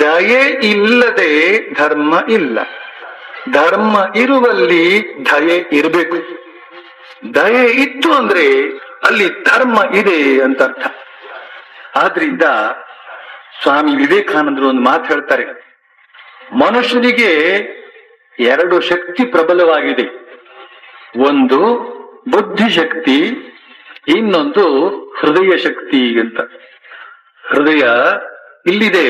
ದಯೆ ಇಲ್ಲದೆ ಧರ್ಮ ಇಲ್ಲ. ಧರ್ಮ ಇರುವಲ್ಲಿ ದಯೆ ಇರಬೇಕು. ದಯೆ ಇತ್ತು ಅಂದ್ರೆ ಅಲ್ಲಿ ಧರ್ಮ ಇದೆ ಅಂತ ಅರ್ಥ. ಆದ್ರಿಂದ ಸ್ವಾಮಿ ವಿವೇಕಾನಂದರು ಒಂದು ಮಾತು ಹೇಳ್ತಾರೆ, ಮನುಷ್ಯನಿಗೆ ಎರಡು ಶಕ್ತಿ ಪ್ರಬಲವಾಗಿದೆ. ಒಂದು ಬುದ್ಧಿಶಕ್ತಿ, ಇನ್ನೊಂದು ಹೃದಯ ಶಕ್ತಿ ಅಂತ. ಹೃದಯ ಇಲ್ಲಿದೆ,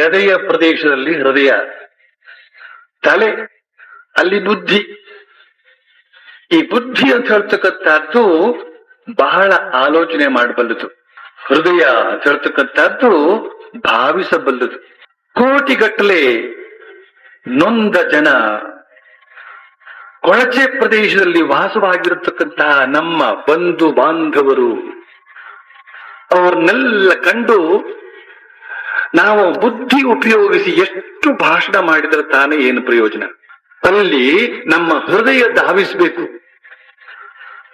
ಎದೆಯ ಪ್ರದೇಶದಲ್ಲಿ ಹೃದಯ, ತಲೆ ಅಲ್ಲಿ ಬುದ್ಧಿ. ಈ ಬುದ್ಧಿ ಅಂತ ಹೇಳ್ತಕ್ಕಂಥದ್ದು ಬಹಳ ಆಲೋಚನೆ ಮಾಡಬಲ್ಲದು. ಹೃದಯ ಅಂತ ಹೇಳ್ತಕ್ಕಂಥದ್ದು ಭಾವಿಸಬಲ್ಲದು. ಕೋಟಿಗಟ್ಟಲೆ ನೊಂದ ಜನ ಕೊಳಚೆ ಪ್ರದೇಶದಲ್ಲಿ ವಾಸವಾಗಿರತಕ್ಕಂತಹ ನಮ್ಮ ಬಂಧು ಬಾಂಧವರು, ಅವ್ರನ್ನೆಲ್ಲ ಕಂಡು ನಾವು ಬುದ್ಧಿ ಉಪಯೋಗಿಸಿ ಎಷ್ಟು ಭಾಷಣ ಮಾಡಿದ್ರೆ ತಾನೇ ಏನು ಪ್ರಯೋಜನ? ಅಲ್ಲಿ ನಮ್ಮ ಹೃದಯ ಧಾವಿಸಬೇಕು.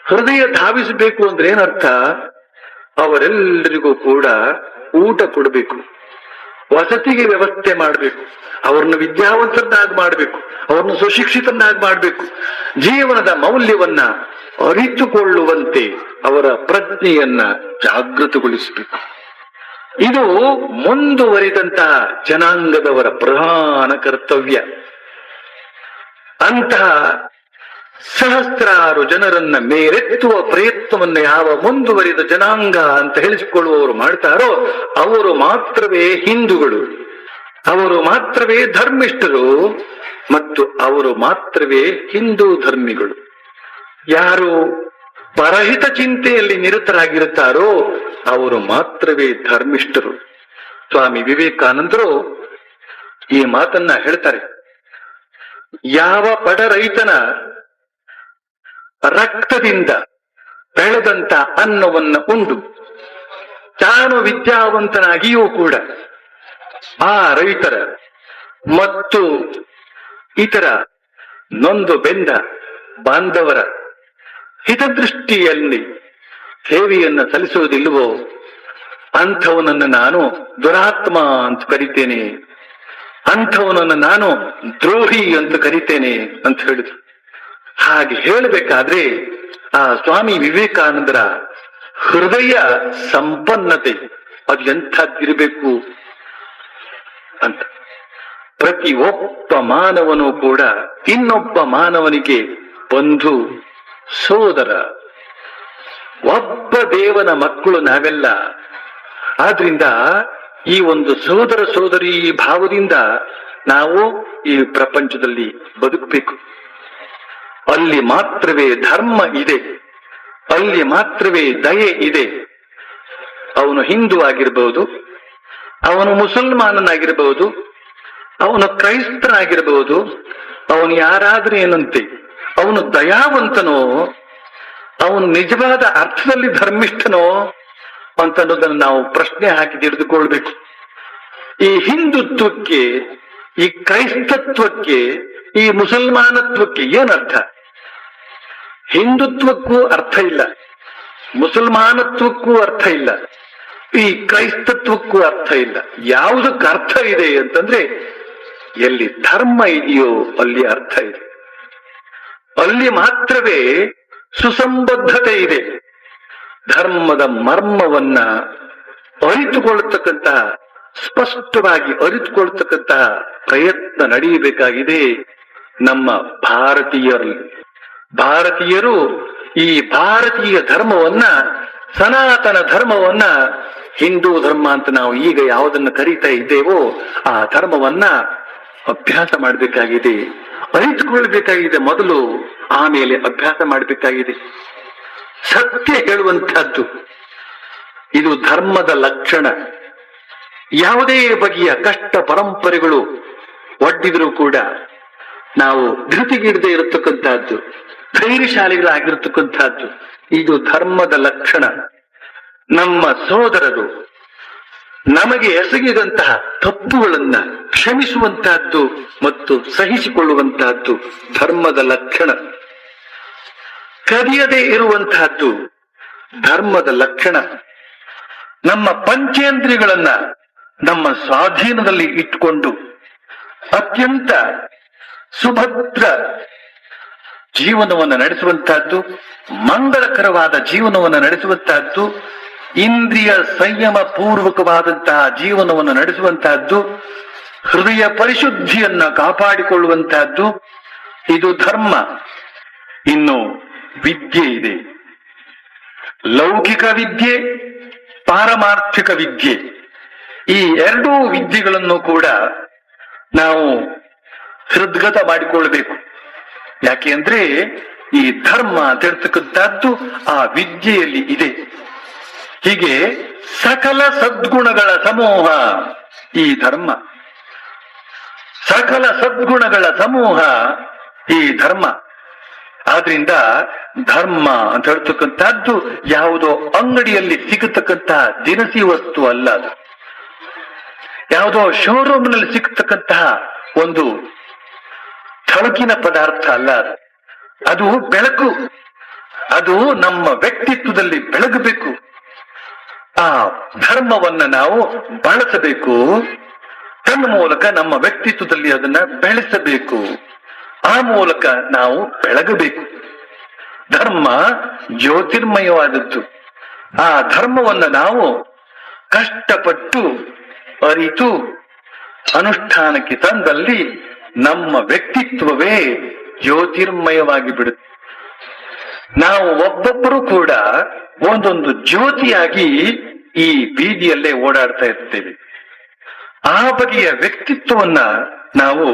ಹೃದಯ ಧಾವಿಸಬೇಕು ಅಂದ್ರೆ ಏನರ್ಥ? ಅವರೆಲ್ಲರಿಗೂ ಕೂಡ ಊಟ ಕೊಡಬೇಕು, ವಸತಿಗೆ ವ್ಯವಸ್ಥೆ ಮಾಡಬೇಕು, ಅವ್ರನ್ನ ವಿದ್ಯಾವಂತರನ್ನಾಗಿ ಮಾಡಬೇಕು, ಅವ್ರನ್ನ ಸುಶಿಕ್ಷಿತರನ್ನಾಗಿ ಮಾಡಬೇಕು, ಜೀವನದ ಮೌಲ್ಯವನ್ನ ಅರಿತುಕೊಳ್ಳುವಂತೆ ಅವರ ಪ್ರಜ್ಞೆಯನ್ನ ಜಾಗೃತಗೊಳಿಸಬೇಕು. ಇದು ಮುಂದುವರಿದಂತಹ ಜನಾಂಗದವರ ಪ್ರಧಾನ ಕರ್ತವ್ಯ. ಅಂತಹ ಸಹಸ್ರಾರು ಜನರನ್ನ ಮೇರೆತ್ತುವ ಪ್ರಯತ್ನವನ್ನು ಯಾವ ಮುಂದುವರಿದ ಜನಾಂಗ ಅಂತ ಹೇಳಿಸಿಕೊಳ್ಳುವವರು ಮಾಡ್ತಾರೋ ಅವರು ಮಾತ್ರವೇ ಹಿಂದೂಗಳು, ಅವರು ಮಾತ್ರವೇ ಧರ್ಮಿಷ್ಠರು, ಮತ್ತು ಅವರು ಮಾತ್ರವೇ ಹಿಂದೂ ಧರ್ಮಿಗಳು. ಯಾರು ಪರಹಿತ ಚಿಂತೆಯಲ್ಲಿ ನಿರತರಾಗಿರುತ್ತಾರೋ ಅವರು ಮಾತ್ರವೇ ಧರ್ಮಿಷ್ಠರು. ಸ್ವಾಮಿ ವಿವೇಕಾನಂದರು ಈ ಮಾತನ್ನ ಹೇಳ್ತಾರೆ, ಯಾವ ಬಡ ರೈತನ ರಕ್ತದಿಂದ ಬೆಳೆದಂತ ಅನ್ನವನ್ನ ಉಂಡು ತಾನು ವಿದ್ಯಾವಂತನಾಗಿಯೂ ಕೂಡ ಆ ರೈತರ ಮತ್ತು ಇತರ ನೊಂದು ಬೆಂದ ಬಾಂಧವರ ಹಿತದೃಷ್ಟಿಯಲ್ಲಿ ಸೇವೆಯನ್ನ ಸಲ್ಲಿಸುವುದಿಲ್ಲವೋ ಅಂಥವನನ್ನು ನಾನು ದುರಾತ್ಮ ಅಂತ ಕರಿತೇನೆ, ಅಂಥವನನ್ನು ನಾನು ದ್ರೋಹಿ ಅಂತ ಕರಿತೇನೆ ಅಂತ ಹೇಳಿದ್ರು. ಹಾಗೆ ಹೇಳಬೇಕಾದ್ರೆ ಆ ಸ್ವಾಮಿ ವಿವೇಕಾನಂದರ ಹೃದಯ ಸಂಪನ್ನತೆ ಅದು ಎಂಥದ್ದಿರಬೇಕು ಅಂತ. ಪ್ರತಿ ಒಬ್ಬ ಮಾನವನು ಕೂಡ ಇನ್ನೊಬ್ಬ ಮಾನವನಿಗೆ ಬಂಧು, ಸೋದರ, ಒಬ್ಬ ದೇವನ ಮಕ್ಕಳು ನಾವೆಲ್ಲ. ಆದ್ರಿಂದ ಈ ಒಂದು ಸೋದರ ಸೋದರಿ ಭಾವದಿಂದ ನಾವು ಈ ಪ್ರಪಂಚದಲ್ಲಿ ಬದುಕಬೇಕು. ಅಲ್ಲಿ ಮಾತ್ರವೇ ಧರ್ಮ ಇದೆ, ಅಲ್ಲಿ ಮಾತ್ರವೇ ದಯೆ ಇದೆ. ಅವನು ಹಿಂದೂ ಆಗಿರಬಹುದು, ಅವನು ಮುಸಲ್ಮಾನನಾಗಿರಬಹುದು, ಅವನು ಕ್ರೈಸ್ತನಾಗಿರಬಹುದು, ಅವನು ಯಾರಾದ್ರೂ ಏನಂತೆ, ಅವನು ದಯಾವಂತನೋ, ಅವನು ನಿಜವಾದ ಅರ್ಥದಲ್ಲಿ ಧರ್ಮಿಷ್ಠನೋ ಅಂತನ್ನೋದನ್ನು ನಾವು ಪ್ರಶ್ನೆ ಹಾಕಿ ತಿಳಿದುಕೊಳ್ಬೇಕು. ಈ ಹಿಂದುತ್ವಕ್ಕೆ, ಈ ಕ್ರೈಸ್ತತ್ವಕ್ಕೆ, ಈ ಮುಸಲ್ಮಾನತ್ವಕ್ಕೆ ಏನರ್ಥ? ಹಿಂದುತ್ವಕ್ಕೂ ಅರ್ಥ ಇಲ್ಲ, ಮುಸಲ್ಮಾನತ್ವಕ್ಕೂ ಅರ್ಥ ಇಲ್ಲ, ಈ ಕ್ರೈಸ್ತತ್ವಕ್ಕೂ ಅರ್ಥ ಇಲ್ಲ. ಯಾವುದಕ್ಕೆ ಅರ್ಥ ಇದೆ ಅಂತಂದ್ರೆ ಎಲ್ಲಿ ಧರ್ಮ ಇದೆಯೋ ಅಲ್ಲಿ ಅರ್ಥ ಇದೆ, ಅಲ್ಲಿ ಮಾತ್ರವೇ ಸುಸಂಬದ್ಧತೆ ಇದೆ. ಧರ್ಮದ ಮರ್ಮವನ್ನ ಅರಿತುಕೊಳ್ಳತಕ್ಕಂತಹ, ಸ್ಪಷ್ಟವಾಗಿ ಅರಿತುಕೊಳ್ತಕ್ಕಂತಹ ಪ್ರಯತ್ನ ನಡೆಯಬೇಕಾಗಿದೆ ನಮ್ಮ ಭಾರತೀಯರಲ್ಲಿ. ಭಾರತೀಯರು ಈ ಭಾರತೀಯ ಧರ್ಮವನ್ನ, ಸನಾತನ ಧರ್ಮವನ್ನ, ಹಿಂದೂ ಧರ್ಮ ಅಂತ ನಾವು ಈಗ ಯಾವುದನ್ನು ಕರೀತಾ ಇದ್ದೇವೋ ಆ ಧರ್ಮವನ್ನ ಅಭ್ಯಾಸ ಮಾಡಬೇಕಾಗಿದೆ, ಅರಿತುಕೊಳ್ಬೇಕಾಗಿದೆ ಮೊದಲು, ಆಮೇಲೆ ಅಭ್ಯಾಸ ಮಾಡಬೇಕಾಗಿದೆ. ಸತ್ಯ ಹೇಳುವಂತಹದ್ದು ಇದು ಧರ್ಮದ ಲಕ್ಷಣ. ಯಾವುದೇ ಬಗೆಯ ಕಷ್ಟ ಪರಂಪರೆಗಳು ಒಡ್ಡಿದರೂ ಕೂಡ ನಾವು ಧೃತಿಗಿಡದೆ ಇರತಕ್ಕಂತಹದ್ದು, ಧೈರ್ಯಶಾಲಿಗಳಾಗಿರ್ತಕ್ಕಂಥದ್ದು ಇದು ಧರ್ಮದ ಲಕ್ಷಣ. ನಮ್ಮ ಸೋದರರು ನಮಗೆ ಎಸಗಿದಂತಹ ತಪ್ಪುಗಳನ್ನ ಕ್ಷಮಿಸುವಂತಹದ್ದು ಮತ್ತು ಸಹಿಸಿಕೊಳ್ಳುವಂತಹದ್ದು ಧರ್ಮದ ಲಕ್ಷಣ. ಕದಿಯದೇ ಇರುವಂತಹದ್ದು ಧರ್ಮದ ಲಕ್ಷಣ. ನಮ್ಮ ಪಂಚೇಂದ್ರಿಯಗಳನ್ನ ನಮ್ಮ ಸ್ವಾಧೀನದಲ್ಲಿ ಇಟ್ಟುಕೊಂಡು ಅತ್ಯಂತ ಸುಭದ್ರ ಜೀವನವನ್ನು ನಡೆಸುವಂತಹದ್ದು, ಮಂಗಳಕರವಾದ ಜೀವನವನ್ನು ನಡೆಸುವಂತಹದ್ದು, ಇಂದ್ರಿಯ ಸಂಯಮ ಪೂರ್ವಕವಾದಂತಹ ಜೀವನವನ್ನು ನಡೆಸುವಂತಹದ್ದು, ಹೃದಯ ಪರಿಶುದ್ಧಿಯನ್ನ ಕಾಪಾಡಿಕೊಳ್ಳುವಂತಹದ್ದು ಇದು ಧರ್ಮ. ಇನ್ನು ವಿದ್ಯೆ ಇದೆ, ಲೌಕಿಕ ವಿದ್ಯೆ, ಪಾರಮಾರ್ಥಿಕ ವಿದ್ಯೆ. ಈ ಎರಡೂ ವಿದ್ಯೆಗಳನ್ನು ಕೂಡ ನಾವು ಹೃದ್ಗತ ಮಾಡಿಕೊಳ್ಬೇಕು. ಯಾಕೆ ಅಂದ್ರೆ ಈ ಧರ್ಮ ಅಂತ ಹೇಳ್ತಕ್ಕಂಥದ್ದು ಆ ವಿದ್ಯೆಯಲ್ಲಿ ಇದೆ. ಹೀಗೆ ಸಕಲ ಸದ್ಗುಣಗಳ ಸಮೂಹ ಈ ಧರ್ಮ, ಸಕಲ ಸದ್ಗುಣಗಳ ಸಮೂಹ ಈ ಧರ್ಮ. ಆದ್ರಿಂದ ಧರ್ಮ ಅಂತ ಹೇಳ್ತಕ್ಕಂಥದ್ದು ಯಾವುದೋ ಅಂಗಡಿಯಲ್ಲಿ ಸಿಗತಕ್ಕಂತಹ ದಿನಸಿ ವಸ್ತು ಅಲ್ಲ. ಅದು ಯಾವುದೋ ಶೋರೂಮ್ನಲ್ಲಿ ಸಿಗತಕ್ಕಂತಹ ಒಂದು ಥಳಕಿನ ಪದಾರ್ಥ ಅಲ್ಲ. ಅದು ಬೆಳಕು. ಅದು ನಮ್ಮ ವ್ಯಕ್ತಿತ್ವದಲ್ಲಿ ಬೆಳಗಬೇಕು. ಆ ಧರ್ಮವನ್ನ ನಾವು ಬಳಸಬೇಕು. ತನ್ನ ಮೂಲಕ ನಮ್ಮ ವ್ಯಕ್ತಿತ್ವದಲ್ಲಿ ಅದನ್ನ ಬೆಳೆಸಬೇಕು. ಆ ಮೂಲಕ ನಾವು ಬೆಳಗಬೇಕು. ಧರ್ಮ ಜ್ಯೋತಿರ್ಮಯವಾದದ್ದು. ಆ ಧರ್ಮವನ್ನ ನಾವು ಕಷ್ಟಪಟ್ಟು ಅರಿತು ಅನುಷ್ಠಾನಕ್ಕೆ ತಂದಲ್ಲಿ ನಮ್ಮ ವ್ಯಕ್ತಿತ್ವವೇ ಜ್ಯೋತಿರ್ಮಯವಾಗಿ ಬಿಡುತ್ತೆ. ನಾವು ಒಬ್ಬೊಬ್ಬರು ಕೂಡ ಒಂದೊಂದು ಜ್ಯೋತಿಯಾಗಿ ಈ ಬೀದಿಯಲ್ಲೇ ಓಡಾಡ್ತಾ ಇರ್ತೇವೆ. ಆ ಬಗೆಯ ವ್ಯಕ್ತಿತ್ವವನ್ನ ನಾವು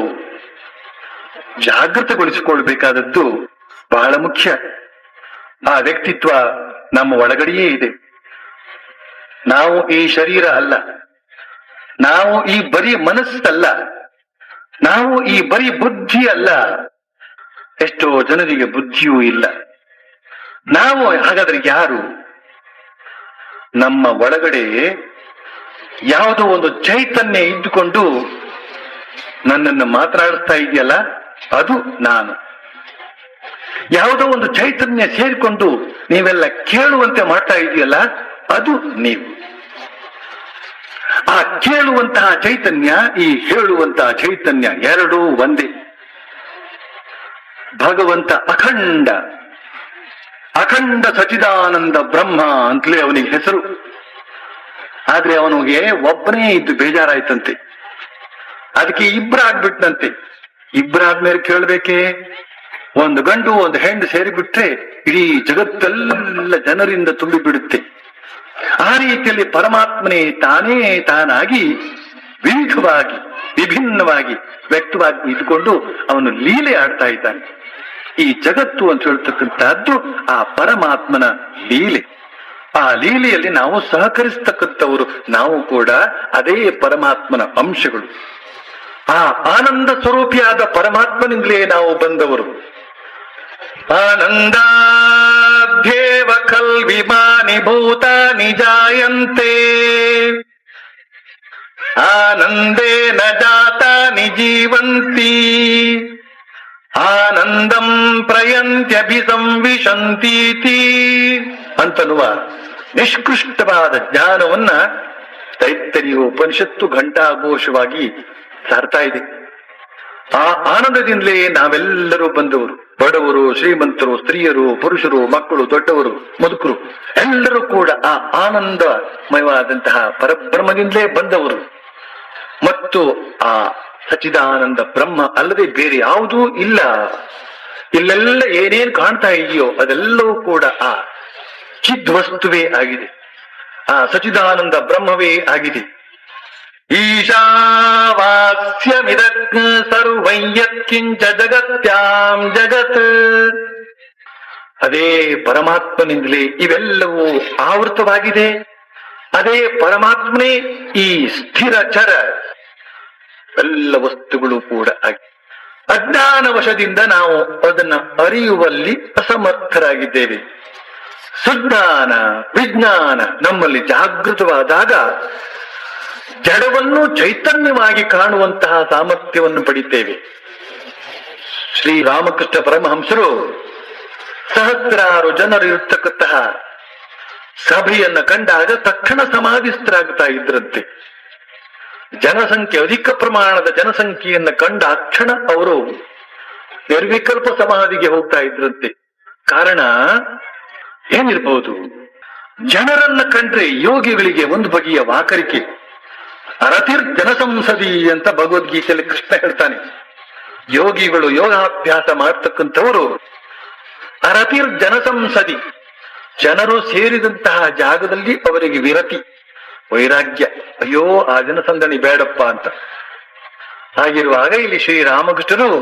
ಜಾಗೃತಗೊಳಿಸಿಕೊಳ್ಬೇಕಾದದ್ದು ಬಹಳ ಮುಖ್ಯ. ಆ ವ್ಯಕ್ತಿತ್ವ ನಮ್ಮ ಒಳಗಡೆಯೇ ಇದೆ. ನಾವು ಈ ಶರೀರ ಅಲ್ಲ, ನಾವು ಈ ಬರೀ ಮನಸ್ಸಲ್ಲ, ನಾವು ಈ ಬರೀ ಬುದ್ಧಿ ಅಲ್ಲ. ಎಷ್ಟೋ ಜನರಿಗೆ ಬುದ್ಧಿಯೂ ಇಲ್ಲ. ನಾವು ಹಾಗಾದ್ರೆ ಯಾರು? ನಮ್ಮ ಒಳಗಡೆ ಯಾವುದೋ ಒಂದು ಚೈತನ್ಯ ಇದ್ದುಕೊಂಡು ನನ್ನನ್ನು ಮಾತನಾಡಿಸ್ತಾ ಇದೆಯಲ್ಲ, ಅದು ನಾನು. ಯಾವುದೋ ಒಂದು ಚೈತನ್ಯ ಸೇರಿಕೊಂಡು ನೀವೆಲ್ಲ ಕೇಳುವಂತೆ ಮಾಡ್ತಾ ಇದೆಯಲ್ಲ, ಅದು ನೀವು. ಆ ಕೇಳುವಂತಹ ಚೈತನ್ಯ, ಈ ಹೇಳುವಂತಹ ಚೈತನ್ಯ ಎರಡೂ ಒಂದೇ. ಭಗವಂತ ಅಖಂಡ, ಅಖಂಡ ಸಚಿದಾನಂದ ಬ್ರಹ್ಮ ಅಂತಲೇ ಅವನಿಗೆ ಹೆಸರು. ಆದ್ರೆ ಅವನಿಗೆ ಒಬ್ಬನೇ ಇದ್ದು ಬೇಜಾರಾಯ್ತಂತೆ. ಅದಕ್ಕೆ ಇಬ್ಬರಾಗ್ಬಿಟ್ನಂತೆ. ಇಬ್ಬರಾದ್ಮೇಲೆ ಕೇಳ್ಬೇಕೆ? ಒಂದು ಗಂಡು ಒಂದು ಹೆಣ್ಣು ಸೇರಿಬಿಟ್ರೆ ಇಡೀ ಜಗತ್ತೆಲ್ಲ ಜನರಿಂದ ತುಂಬಿ ಬಿಡುತ್ತೆ. ಆ ರೀತಿಯಲ್ಲಿ ಪರಮಾತ್ಮನೇ ತಾನೇ ತಾನಾಗಿ ವಿವಿಧವಾಗಿ ವಿಭಿನ್ನವಾಗಿ ವ್ಯಕ್ತವಾಗಿ ಇದ್ದುಕೊಂಡು ಅವನು ಲೀಲೆ ಆಡ್ತಾ ಇದ್ದಾನೆ. ಈ ಜಗತ್ತು ಅಂತ ಹೇಳ್ತಕ್ಕಂತಹದ್ದು ಆ ಪರಮಾತ್ಮನ ಲೀಲೆ. ಆ ಲೀಲೆಯಲ್ಲಿ ನಾವು ಸಹಕರಿಸ್ತಕ್ಕಂಥವರು. ನಾವು ಕೂಡ ಅದೇ ಪರಮಾತ್ಮನ ಅಂಶಗಳು. ಆ ಆನಂದ ಸ್ವರೂಪಿಯಾದ ಪರಮಾತ್ಮನಿಂದಲೇ ನಾವು ಬಂದವರು. ಆನಂದಾಧ್ಯೇವ ಖಲ್ವಿಮಾನಿ ಭೂತಾನಿ ಜಾಯಂತೆ ಆನಂದೇನ ಜಾತಾನಿ ಜೀವಂತಿ ಆನಂದಂ ಪ್ರಯಂತ್ಯಭಿಸಂವಿಶಂತೀತಿ ಅಂತನ್ನುವ ನಿಷ್ಕೃಷ್ಟವಾದ ಜ್ಞಾನವನ್ನ ತೈತ್ತರೀಯ ಉಪನಿಷತ್ತು ಘಂಟಾಘೋಷವಾಗಿ ಸಾರ್ತಾ ಇದೆ. ಆ ಆನಂದದಿಂದಲೇ ನಾವೆಲ್ಲರೂ ಬಂದವರು. ಬಡವರು, ಶ್ರೀಮಂತರು, ಸ್ತ್ರೀಯರು, ಪುರುಷರು, ಮಕ್ಕಳು, ದೊಡ್ಡವರು, ಮುದುಕರು ಎಲ್ಲರೂ ಕೂಡ ಆ ಆನಂದಮಯವಾದಂತಹ ಪರಬ್ರಹ್ಮದಿಂದಲೇ ಬಂದವರು. ಮತ್ತು ಆ ಸಚಿದಾನಂದ ಬ್ರಹ್ಮ ಅಲ್ಲದೆ ಬೇರೆ ಯಾವುದೂ ಇಲ್ಲ. ಇಲ್ಲೆಲ್ಲ ಏನೇನ್ ಕಾಣ್ತಾ ಇದೆಯೋ ಅದೆಲ್ಲವೂ ಕೂಡ ಆ ಚಿದ್ವಸ್ತುವೇ ಆಗಿದೆ. ಆ ಸಚಿದಾನಂದ ಬ್ರಹ್ಮವೇ ಆಗಿದೆ. ಈಶಾವಾಸ್ಯಮಿದಗ್ ಸರ್ವಂ ಯತ್ಕಿಂಚ ಜಗತ್ಯಾಂ ಜಗತ್. ಅದೇ ಪರಮಾತ್ಮನಿಂದಲೇ ಇವೆಲ್ಲವೂ ಆವೃತವಾಗಿದೆ. ಅದೇ ಪರಮಾತ್ಮನೇ ಈ ಸ್ಥಿರ ಚರ ಎಲ್ಲ ವಸ್ತುಗಳು ಕೂಡ ಆಗಿದೆ. ಅಜ್ಞಾನ ವಶದಿಂದ ನಾವು ಅದನ್ನ ಅರಿಯುವಲ್ಲಿ ಅಸಮರ್ಥರಾಗಿದ್ದೇವೆ. ಸುಜ್ಞಾನ ವಿಜ್ಞಾನ ನಮ್ಮಲ್ಲಿ ಜಾಗೃತವಾದಾಗ ಜಡವನ್ನು ಚೈತನ್ಯವಾಗಿ ಕಾಣುವಂತಹ ಸಾಮರ್ಥ್ಯವನ್ನು ಪಡಿತೇವೆ. ಶ್ರೀರಾಮಕೃಷ್ಣ ಪರಮಹಂಸರು ಸಹಸ್ರಾರು ಜನರು ಇರತಕ್ಕಂತಹ ಸಭೆಯನ್ನ ಕಂಡಾಗ ತಕ್ಷಣ ಸಮಾಧಿಸ್ಥರಾಗ್ತಾ ಇದ್ರಂತೆ. ಜನಸಂಖ್ಯೆ, ಅಧಿಕ ಪ್ರಮಾಣದ ಜನಸಂಖ್ಯೆಯನ್ನ ಕಂಡ ಅಕ್ಷಣ ಅವರು ನಿರ್ವಿಕಲ್ಪ ಸಮಾಧಿಗೆ ಹೋಗ್ತಾ ಇದ್ರಂತೆ. ಕಾರಣ ಏನಿರ್ಬಹುದು? ಜನರನ್ನ ಕಂಡ್ರೆ ಯೋಗಿಗಳಿಗೆ ಒಂದು ಬಗೆಯ ವಾಕರಿಕೆ. ರತಿರ್ ಜನಸಂಸದಿ ಅಂತ ಭಗವದ್ಗೀತೆಯಲ್ಲಿ ಕೃಷ್ಣ ಹೇಳ್ತಾನೆ. ಯೋಗಿಗಳು ಯೋಗಾಭ್ಯಾಸ ಮಾಡ್ತಕ್ಕಂಥವರು ಅರತಿರ್ ಜನಸಂಸದಿ, ಜನರು ಸೇರಿದಂತಹ ಜಾಗದಲ್ಲಿ ಅವರಿಗೆ ವಿರತಿ, ವೈರಾಗ್ಯ. ಅಯ್ಯೋ ಆ ಜನಸಂದಣಿ ಬೇಡಪ್ಪ ಅಂತ. ಹಾಗಿರುವಾಗ ಇಲ್ಲಿ ಶ್ರೀರಾಮಕೃಷ್ಣರು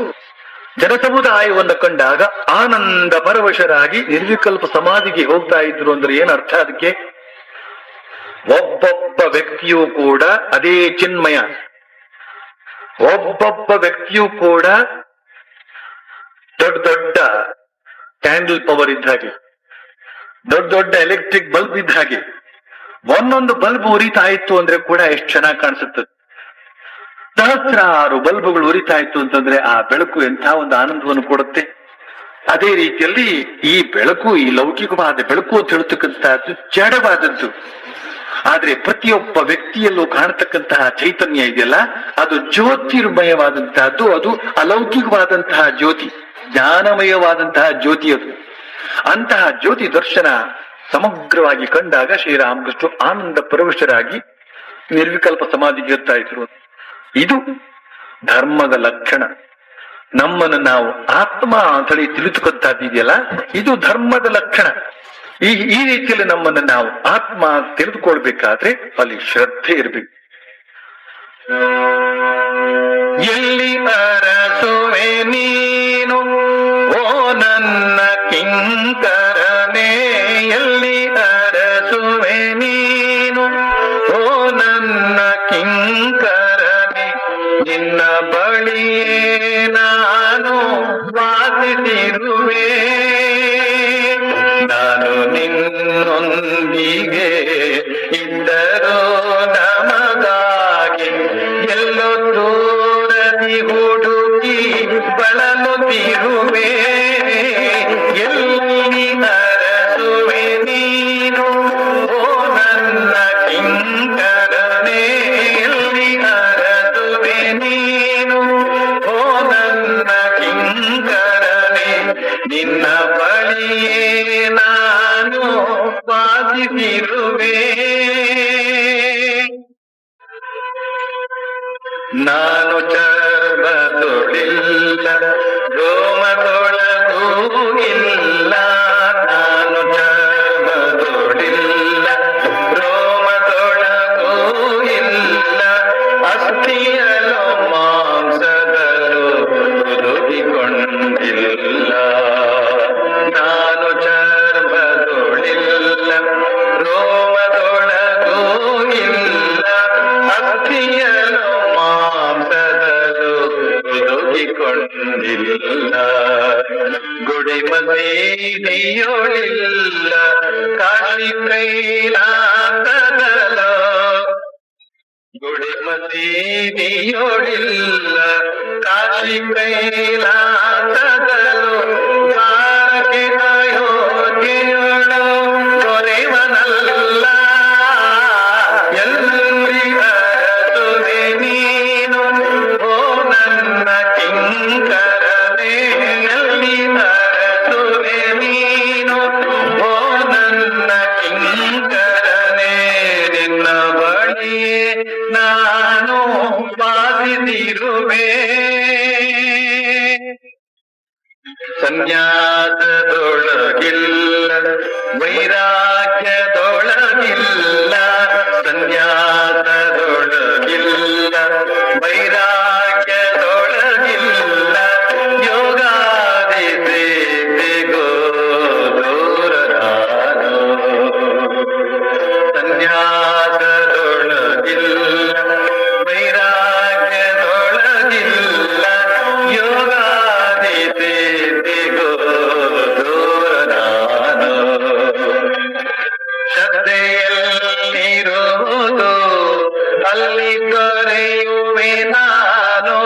ಜನಸಮುದಾಯವನ್ನು ಕಂಡಾಗ ಆನಂದ ಪರವಶರಾಗಿ ನಿರ್ವಿಕಲ್ಪ ಸಮಾಧಿಗೆ ಹೋಗ್ತಾ ಇದ್ರು ಅಂದ್ರೆ ಏನ್ ಅರ್ಥ? ಅದಕ್ಕೆ ಒಬ್ಬೊಬ್ಬ ವ್ಯಕ್ತಿಯೂ ಕೂಡ ಅದೇ ಚಿನ್ಮಯ. ಒಬ್ಬೊಬ್ಬ ವ್ಯಕ್ತಿಯೂ ಕೂಡ ದೊಡ್ಡ ದೊಡ್ಡ ಕ್ಯಾಂಡಲ್ ಪವರ್ ಇದ್ದ ಹಾಗೆ, ದೊಡ್ಡ ದೊಡ್ಡ ಎಲೆಕ್ಟ್ರಿಕ್ ಬಲ್ಬ್ ಇದ್ದ ಹಾಗೆ. ಒಂದೊಂದು ಬಲ್ಬ್ ಉರಿತಾ ಇತ್ತು ಅಂದ್ರೆ ಕೂಡ ಎಷ್ಟು ಚೆನ್ನಾಗಿ ಕಾಣಿಸುತ್ತದೆ. ಸಹಸ್ರಾರು ಬಲ್ಬುಗಳು ಉರಿತಾ ಇತ್ತು ಅಂತಂದ್ರೆ ಆ ಬೆಳಕು ಎಂಥ ಒಂದು ಆನಂದವನ್ನು ಕೊಡುತ್ತೆ. ಅದೇ ರೀತಿಯಲ್ಲಿ ಈ ಬೆಳಕು, ಈ ಲೌಕಿಕವಾದ ಬೆಳಕು ಅಂತ ಹೇಳ್ತಕ್ಕಂತಹದ್ದು ಜಡವಾದದ್ದು. ಆದ್ರೆ ಪ್ರತಿಯೊಬ್ಬ ವ್ಯಕ್ತಿಯಲ್ಲೂ ಕಾಣತಕ್ಕಂತಹ ಚೈತನ್ಯ ಇದೆಯಲ್ಲ, ಅದು ಜ್ಯೋತಿರ್ಮಯವಾದಂತಹದ್ದು. ಅದು ಅಲೌಕಿಕವಾದಂತಹ ಜ್ಯೋತಿ, ಜ್ಞಾನಮಯವಾದಂತಹ ಜ್ಯೋತಿ ಅದು. ಅಂತಹ ಜ್ಯೋತಿ ದರ್ಶನ ಸಮಗ್ರವಾಗಿ ಕಂಡಾಗ ಶ್ರೀರಾಮಕೃಷ್ಣ ಆನಂದ ಪರವಶರಾಗಿ ನಿರ್ವಿಕಲ್ಪ ಸಮಾಧಿಗೆ ಇರ್ತಾ ಇದ್ರು. ಇದು ಧರ್ಮದ ಲಕ್ಷಣ. ನಮ್ಮನ್ನು ನಾವು ಆತ್ಮ ಅಂತೇಳಿ ತಿಳಿದುಕೊಂತಹದ್ದಿದೆಯಲ್ಲ, ಇದು ಧರ್ಮದ ಲಕ್ಷಣ. ಈ ರೀತಿಯಲ್ಲಿ ನಮ್ಮನ್ನು ನಾವು ಆತ್ಮ ತಿಳಿದುಕೊಳ್ಬೇಕಾದ್ರೆ ಅಲ್ಲಿ ಶ್ರದ್ಧೆ ಇರಬೇಕು. ಎಲ್ಲಿ ಅರಸುವೆ ನೀನು ಓ ನನ್ನ ಕಿಂಕರನೇ, ಎಲ್ಲಿ ಅರಸುವೆ ನೀನು ಓ ನನ್ನ ಕಿಂಕರನೇ, ನಿನ್ನ ಬಳಿಯೇ ನಾನು ವಾಸಿಸಿರುವೆ. ನಾನು ನಿನ್ನೊಂದಿಗೆ ಇದ್ದರೂ ನಮಗಾಗಿ ಎಲ್ಲೋ ದೂರದಿ ಹುಡುಕಿ ಬಳಲುತ್ತಿರುವೆ. ಎಲ್ಲಿ ಅರಸುವೆ ನೀನು ಓ ನನ್ನ ಕಿಂಕರನೇ, ಎಲ್ಲಿ ಅರಸುವೆ ನೀನು ಓ ನನ್ನ ಕಿಂಕರನೇ, ನಿನ್ನ ಬಳಿಯೇ ನಾನು ವಾಸಿಸಿರುವೆ. ನಾನು ಚರ್ಮದೊಳಿಲ್ಲ ರೋಮದೊಳಗೂ ಇಲ್ಲ, ನಾನು ಚರ್ಮದೊಳಿಲ್ಲ ರೋಮದೊಳಗೂ ಇಲ್ಲ, ಅಸ್ಥಿಯಲು ಮಾಂಸದಲ್ಲೂ ಹುದುಗಿಕೊಂಡಿಲ್ಲ. ನಾನು ಚರ್ಮದೊಳಿಲ್ಲ ರೋಮದೊಳಗೂ ಇಲ್ಲ, ಅಸ್ಥಿಯಲು ಮಾಂಸದಲ್ಲೂ ಹುದುಗಿಕೊಂಡಿಲ್ಲ. ಗುಡಿ ಮಸೀದಿಯೊಳಿಲ್ಲ ಕಾಶಿ ಕೈಲಾಸದಲ್ಲೋ, ಗುಡಿ ಮಸೀದಿಯೊಳಿಲ್ಲ ಕಾಶಿ ಕೈಲಾಸದಲ್ಲೋ, ದ್ವಾರಕೆ ಅಯೋಧ್ಯೆಯೊಳು ಕೊರೆವನಲ್ಲ. ಎಲ್ಲಿ ಅರಸುವೆ ನೀನು ಓ ನನ್ನ ಕಿಂಕರನೇ, ಎಲ್ಲಿ ಅರಸುವೆ ನೀನು ಓ ನನ್ನ ಕಿಂಕರನೇ, ನಿನ್ನ ಬಳಿಯೇ ನಾನು ವಾಸಿಸಿರುವೆ. ಸನ್ಯಾಸದೊಳಗಿಲ್ಲ ವೈರಾಗ್ಯದೊಳಗಿಲ್ಲ, ಸನ್ಯಾಸದೊಳಗಿಲ್ಲ ವೈರಾಗ್ಯದೊಳಗಿಲ್ಲ, ಯೋಗಾದಿ ಸೇವೆಗೋ ದೂರ ನಾನು. ಸನ್ಯಾಸದೊಳಗಿಲ್ಲ ವೈರಾಗ್ಯದೊಳಗಿಲ್ಲ, ಯೋಗಾದಿ ಸೇವೆಗೋ ದೂರ ನಾನು. ಶ್ರದ್ಧೆಯಲ್ಲಿರುವುದು ಅಲ್ಲಿ ದೊರೆಯುವೆ ನಾನು,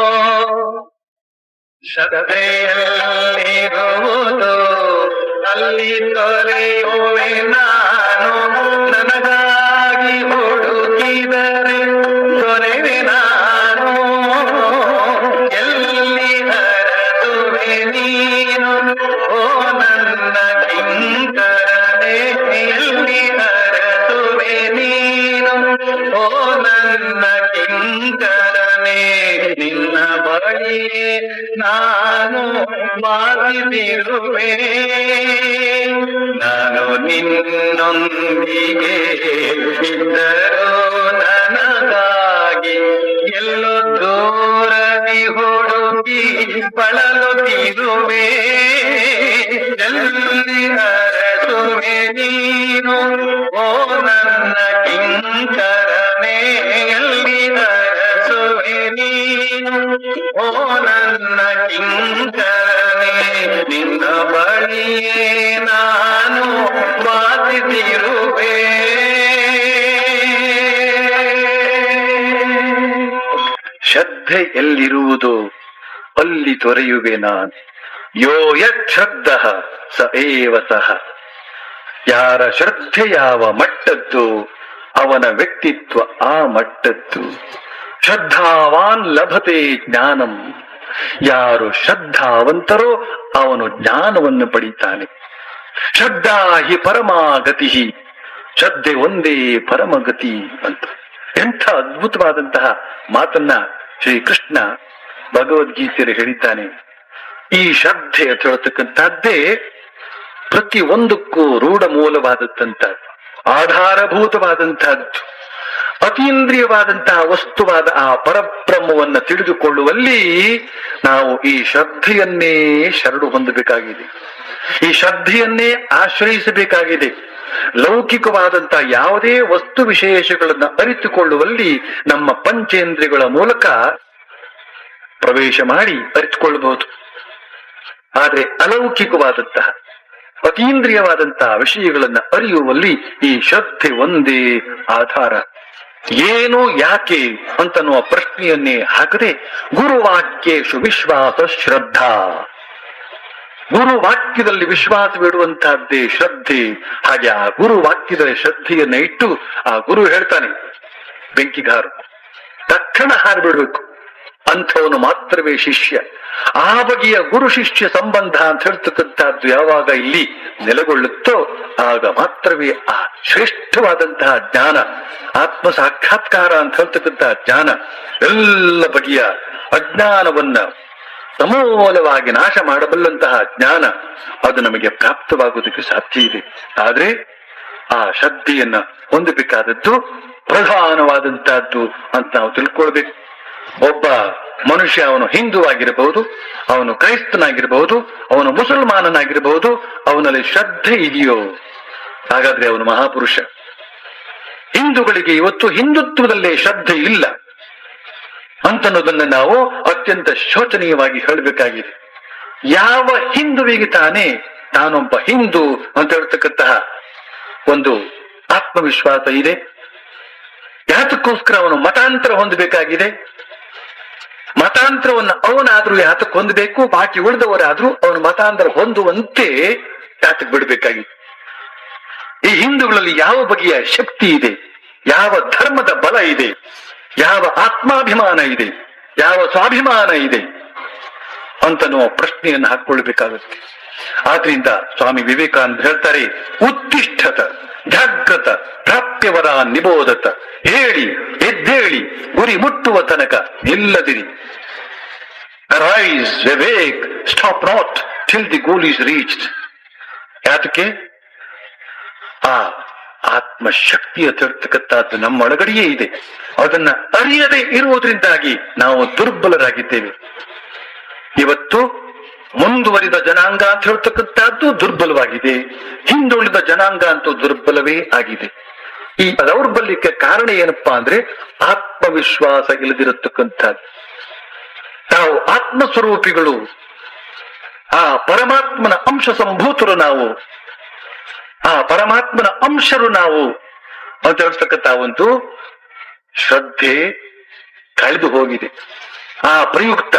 ಶ್ರದ್ಧೆಯಲ್ಲಿರುವುದು ಅಲ್ಲಿ ದೊರೆಯುವೆ ನಾನು. ನನಗಾಗಿ ಹುಡುಕಿದರೆ ದೊರೆವೆ ನಾನು. ಬಳಿಯೇ ನಾನು ಬಾಳಿದಿರುವೆ. ನಾನು ನಿನ್ನೊಂದಿಗೆ ಇದ್ದರೂ ನನಗಾಗಿ ಎಲ್ಲೋ ದೂರದಿ ಹುಡುಕಿ ಬಳಲುತ್ತಿರುವೆ. ಎಲ್ಲಿ ಅರಸುವೆ ನೀನು ಓ ನನ್ನ ಕಿಂಕರನೇ, ಎಲ್ಲಿ ಅರಸುವೆ ನೀನು ಓ ನನ್ನ ಕಿಂಕರನೇ, ನಿನ್ನ ಬಳಿಯೇ ನಾನು ಬಾಧಿಸಿರುವೆ. ಶ್ರದ್ಧೆ ಎಲ್ಲಿರುವುದೋ ಅಲ್ಲಿ ದೊರೆಯುವೆ ನಾನು. ಯೋ ಯತ್ ಶ್ರದ್ಧಃ ಸ ಏವ ಸಹ. ಯಾರ ಶ್ರದ್ಧೆ ಯಾವ ಮಟ್ಟದ್ದು ಅವನ ವ್ಯಕ್ತಿತ್ವ ಆ ಮಟ್ಟದ್ದು. ಶ್ರದ್ಧಾವಾನ್ ಲಭತೆ ಜ್ಞಾನಂ. ಯಾರು ಶ್ರದ್ಧಾವಂತರೋ ಅವನು ಜ್ಞಾನವನ್ನು ಪಡಿತಾನೆ. ಶ್ರದ್ಧಾ ಹಿ ಪರಮಾಗತಿ. ಶ್ರದ್ಧೆ ಒಂದೇ ಪರಮಗತಿ ಅಂತ ಎಂಥ ಅದ್ಭುತವಾದಂತಹ ಮಾತನ್ನ ಶ್ರೀಕೃಷ್ಣ ಭಗವದ್ಗೀತೆಯಲ್ಲಿ ಹೇಳಿದ್ದಾನೆ. ಈ ಶ್ರದ್ಧೆ ಅಂತ ಹೇಳ್ತಕ್ಕಂಥದ್ದೇ ಪ್ರತಿ ಒಂದಕ್ಕೂ ರೂಢ ಮೂಲವಾದದ್ದಂಥದ್ದು, ಆಧಾರಭೂತವಾದಂತಹದ್ದು. ಅತೀಂದ್ರಿಯವಾದಂತಹ ವಸ್ತುವಾದ ಆ ಪರಬ್ರಹ್ಮವನ್ನು ತಿಳಿದುಕೊಳ್ಳುವಲ್ಲಿ ನಾವು ಈ ಶ್ರದ್ಧೆಯನ್ನೇ ಶರಣು ಹೊಂದಬೇಕಾಗಿದೆ, ಈ ಶ್ರದ್ಧೆಯನ್ನೇ ಆಶ್ರಯಿಸಬೇಕಾಗಿದೆ. ಲೌಕಿಕವಾದಂತಹ ಯಾವುದೇ ವಸ್ತು ವಿಶೇಷಗಳನ್ನ ಅರಿತುಕೊಳ್ಳುವಲ್ಲಿ ನಮ್ಮ ಪಂಚೇಂದ್ರಿಯಗಳ ಮೂಲಕ ಪ್ರವೇಶ ಮಾಡಿ ಅರಿತುಕೊಳ್ಳಬಹುದು. ಆದ್ರೆ ಅಲೌಕಿಕವಾದಂತಹ ಅತೀಂದ್ರಿಯವಾದಂತಹ ವಿಷಯಗಳನ್ನ ಅರಿಯುವಲ್ಲಿ ಈ ಶ್ರದ್ಧೆ ಒಂದೇ ಆಧಾರ. ಏನು ಯಾಕೆ ಅಂತನ್ನುವ ಪ್ರಶ್ನೆಯನ್ನೇ ಹಾಕದೆ ಗುರುವಾಕ್ಯೇಶು ವಿಶ್ವಾಸ ಶ್ರದ್ಧಾ. ಗುರುವಾಕ್ಯದಲ್ಲಿ ವಿಶ್ವಾಸವಿಡುವಂತಹದ್ದೇ ಶ್ರದ್ಧೆ. ಹಾಗೆ ಆ ಗುರುವಾಕ್ಯದ ಶ್ರದ್ಧೆಯನ್ನ ಇಟ್ಟು ಆ ಗುರು ಹೇಳ್ತಾನೆ ಬೆಂಕಿಗಾರು ತಕ್ಷಣ ಹಾರಿಬಿಡ್ಬೇಕು, ಅಂಥವನು ಮಾತ್ರವೇ ಶಿಷ್ಯ. ಆ ಬಗೆಯ ಗುರು ಶಿಷ್ಯ ಸಂಬಂಧ ಅಂತ ಹೇಳ್ತಕ್ಕಂಥದ್ದು ಯಾವಾಗ ಇಲ್ಲಿ ನೆಲೆಗೊಳ್ಳುತ್ತೋ ಆಗ ಮಾತ್ರವೇ ಆ ಶ್ರೇಷ್ಠವಾದಂತಹ ಜ್ಞಾನ, ಆತ್ಮ ಸಾಕ್ಷಾತ್ಕಾರ ಅಂತ ಹೇಳ್ತಕ್ಕಂತಹ ಜ್ಞಾನ, ಎಲ್ಲ ಬಗೆಯ ಅಜ್ಞಾನವನ್ನ ಸಮೂಲವಾಗಿ ನಾಶ ಮಾಡಬಲ್ಲಂತಹ ಜ್ಞಾನ ಅದು ನಮಗೆ ಪ್ರಾಪ್ತವಾಗುವುದಕ್ಕೆ ಸಾಧ್ಯ ಇದೆ. ಆದ್ರೆ ಆ ಶ್ರದ್ಧೆಯನ್ನ ಹೊಂದಬೇಕಾದದ್ದು ಪ್ರಧಾನವಾದಂತಹದ್ದು ಅಂತ ನಾವು ತಿಳ್ಕೊಳ್ಬೇಕು. ಒಬ್ಬ ಮನುಷ್ಯ ಅವನು ಹಿಂದೂ ಆಗಿರಬಹುದು, ಅವನು ಕ್ರೈಸ್ತನಾಗಿರಬಹುದು, ಅವನು ಮುಸಲ್ಮಾನನಾಗಿರಬಹುದು, ಅವನಲ್ಲಿ ಶ್ರದ್ಧೆ ಇದೆಯೋ ಹಾಗಾದ್ರೆ ಅವನು ಮಹಾಪುರುಷ. ಹಿಂದೂಗಳಿಗೆ ಇವತ್ತು ಹಿಂದುತ್ವದಲ್ಲೇ ಶ್ರದ್ಧೆ ಇಲ್ಲ ಅಂತನ್ನೋದನ್ನ ನಾವು ಅತ್ಯಂತ ಶೋಚನೀಯವಾಗಿ ಹೇಳಬೇಕಾಗಿದೆ. ಯಾವ ಹಿಂದುವಿಗೆ ತಾನೊಬ್ಬ ಹಿಂದೂ ಅಂತ ಹೇಳ್ತಕ್ಕಂತಹ ಒಂದು ಆತ್ಮವಿಶ್ವಾಸ ಇದೆ? ಯಾತಕ್ಕೋಸ್ಕರ ಅವನು ಮತಾಂತರ ಹೊಂದಬೇಕಾಗಿದೆ? ಮತಾಂತರವನ್ನು ಅವನಾದ್ರೂ ಯಾತಕ್ಕೆ ಹೊಂದಬೇಕು, ಬಾಕಿ ಉಳಿದವರಾದ್ರೂ ಅವನು ಮತಾಂತರ ಹೊಂದುವಂತೆ ಯಾತಕ್ಕೆ ಬಿಡಬೇಕಾಗಿದೆ? ಈ ಹಿಂದೂಗಳಲ್ಲಿ ಯಾವ ಬಗೆಯ ಶಕ್ತಿ ಇದೆ, ಯಾವ ಧರ್ಮದ ಬಲ ಇದೆ, ಯಾವ ಆತ್ಮಾಭಿಮಾನ ಇದೆ, ಯಾವ ಸ್ವಾಭಿಮಾನ ಇದೆ ಅಂತನ್ನುವ ಪ್ರಶ್ನೆಯನ್ನು ಹಾಕೊಳ್ಬೇಕಾಗುತ್ತೆ. ಆದ್ರಿಂದ ಸ್ವಾಮಿ ವಿವೇಕಾನಂದ ಹೇಳ್ತಾರೆ, ಉತ್ತಿಷ್ಠತ ಜಾಗ್ರತ ಪ್ರಾಪ್ಯವರ ನಿಬೋಧತ. ಹೇಳಿ ಎದ್ದೇಳಿ ಗುರಿ ಮುಟ್ಟುವ ತನಕ ನಿಲ್ಲದಿರಿ. Arise awake stop not till the goal is reached. ಯಾತಕ್ಕೆ? ಆ ಆತ್ಮಶಕ್ತಿಯ ತಿರ್ತಕ್ಕಂಥದ್ದು ನಮ್ಮೊಳಗಡೆಯೇ ಇದೆ. ಅದನ್ನ ಅರಿಯದೆ ಇರುವುದರಿಂದಾಗಿ ನಾವು ದುರ್ಬಲರಾಗಿದ್ದೇವೆ. ಇವತ್ತು ಮುಂದುವರಿದ ಜನಾಂಗ ಅಂತ ಹೇಳ್ತಕ್ಕಂಥದ್ದು ದುರ್ಬಲವಾಗಿದೆ, ಹಿಂದುಳಿದ ಜನಾಂಗ ಅಂತೂ ದುರ್ಬಲವೇ ಆಗಿದೆ. ಈ ದೌರ್ಬಲ್ಯಕ್ಕೆ ಕಾರಣ ಏನಪ್ಪಾ ಅಂದ್ರೆ ಆತ್ಮವಿಶ್ವಾಸ ಇಲ್ಲದಿರತಕ್ಕಂಥದ್ದು. ನಾವು ಆತ್ಮಸ್ವರೂಪಿಗಳು, ಆ ಪರಮಾತ್ಮನ ಅಂಶ ಸಂಭೂತರು ನಾವು, ಆ ಪರಮಾತ್ಮನ ಅಂಶರು ನಾವು ಅಂತ ಹೇಳ್ತಕ್ಕಂಥ ಒಂದು ಶ್ರದ್ಧೆ ಕಳೆದು ಹೋಗಿದೆ. ಆ ಪ್ರಯುಕ್ತ